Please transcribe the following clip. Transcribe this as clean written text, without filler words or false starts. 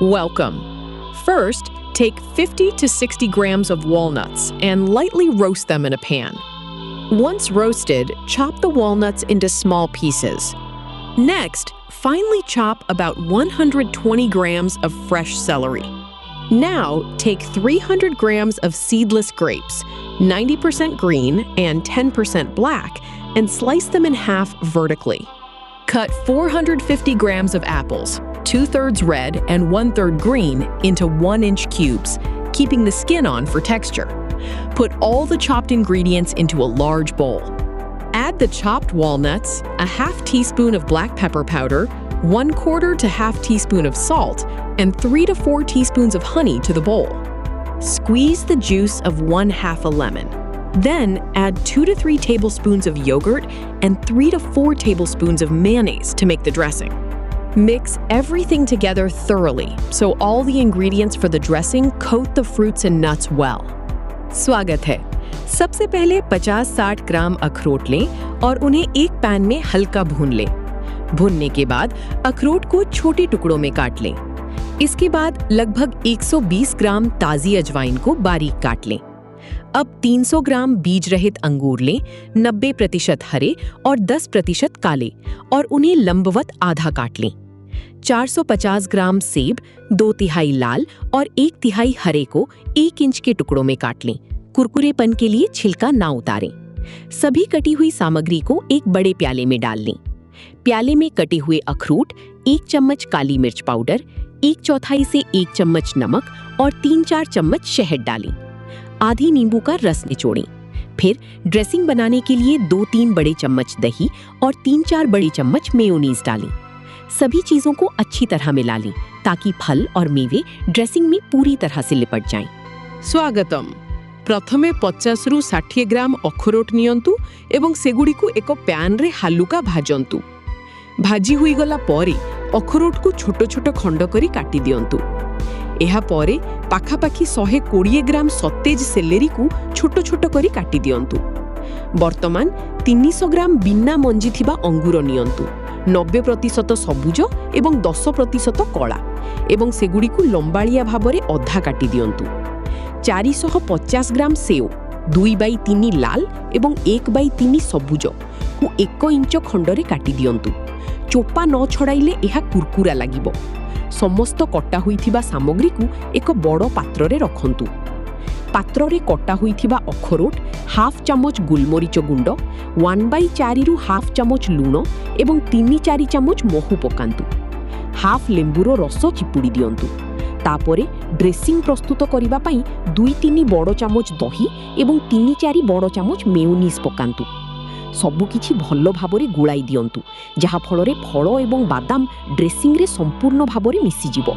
Welcome. First, take 50 to 60 grams of walnuts and lightly roast them in a pan. Once roasted, chop the walnuts into small pieces. Next, finely chop about 120 grams of fresh celery. Now, take 300 grams of seedless grapes, 90% green and 10% black, and slice them in half vertically. Cut 450 grams of apples, 2/3 red and 1/3 green, into 1-inch cubes, keeping the skin on for texture. Put all the chopped ingredients into a large bowl. Add the chopped walnuts, a half teaspoon of black pepper powder, 1/4 to half teaspoon of salt, and 3 to 4 teaspoons of honey to the bowl. Squeeze the juice of 1/2 a lemon. Then add 2 to 3 tablespoons of yogurt and 3 to 4 tablespoons of mayonnaise to make the dressing. Mix everything together thoroughly so all the ingredients for the dressing coat the fruits and nuts well. स्वागत है। सबसे पहले 50-60 ग्राम अखरोट लें और उन्हें एक pan में हल्का भून लें। भूनने के बाद अखरोट को छोटे टुकड़ों में काट लें। इसके बाद लगभग 120 ग्राम ताज़ी अजवाइन को बारीक काट लें। अब 300 ग्राम बीज रहित अंगूर लें, 90% हरे और 10% काले, और उन्हें लंबवत आधा काट लें। 450 ग्राम सेब, 2/3 लाल और 1/3 हरे को 1 इंच के टुकड़ों में काट लें। कुरकुरेपन के लिए छिलका ना उतारें। सभी कटी हुई सामग्री को एक बड़े प्याले में डाल लें। प्याले में कटे हुए अखरोट, 1 चम्मच काली मिर्च पाउडर, 1/4 से 1 चम्मच नमक और 3-4 चम्मच शहद डालें। आधी नींबू का रस निचोड़ें। फिर ड्रेसिंग बनाने के लिए 2-3 बड़े चम्मच दही और 3-4 बड़े चम्मच मेयोनीज डालें। सभी चीजों को अच्छी तरह मिला लें ताकि फल और मेवे ड्रेसिंग में पूरी तरह से लिपट जाएं। स्वागतम। प्रथमे 50 रु 60 ग्राम अखरोट नियंतु एवं सेगुडी को एक पैन रे हालुका भाजंतु। भाजी हुई गला परे अखरोट को छोट छोट खंड करी काटी दियंतु। एहा परे पाखापाखी 120 ग्राम सतेज सेलेरी को छोट छोट करी काटी दियंतु। वर्तमान 300 ग्राम बिना मंजी थिबा अंगूर नियंतु। 90% सबुज एवं 10% कला एवं सेगुडी को लंबालिया भाबरे अधा काटी दियंतु। 450 ग्राम सेव, 2/3 लाल एवं 1/3 सबुज को 1 इंच खंडरे काटी दियंतु। चोपा न छड़ाइले एहा कुरकुरा लागिबो। समस्त कटा हुईथिबा सामग्री को एक बड़ पात्र रे रखंतु। पात्र रे कटा हुईथिबा अखरोट, 1/2 चामच गुलमरीच गुंड, 1/4 रु 1/2 चामच लूण एवं 3-4 चामच महू पकांतु। 1/2 लेंबुर रस चिपुड़ी दियंतु। तापरे ड्रेसिंग प्रस्तुत करिबा पई 2-3 बड़ चामच दही एवं 3-4 बड़ चामच मेयोनीज पकांतु। सबु किछि भल्लो भाबरे गुळाई दियंतु, जहा फଳରେ फଳ एवं बादाम ड्रेसिंग रे संपूर्ण भाबरे मिसी जिवो।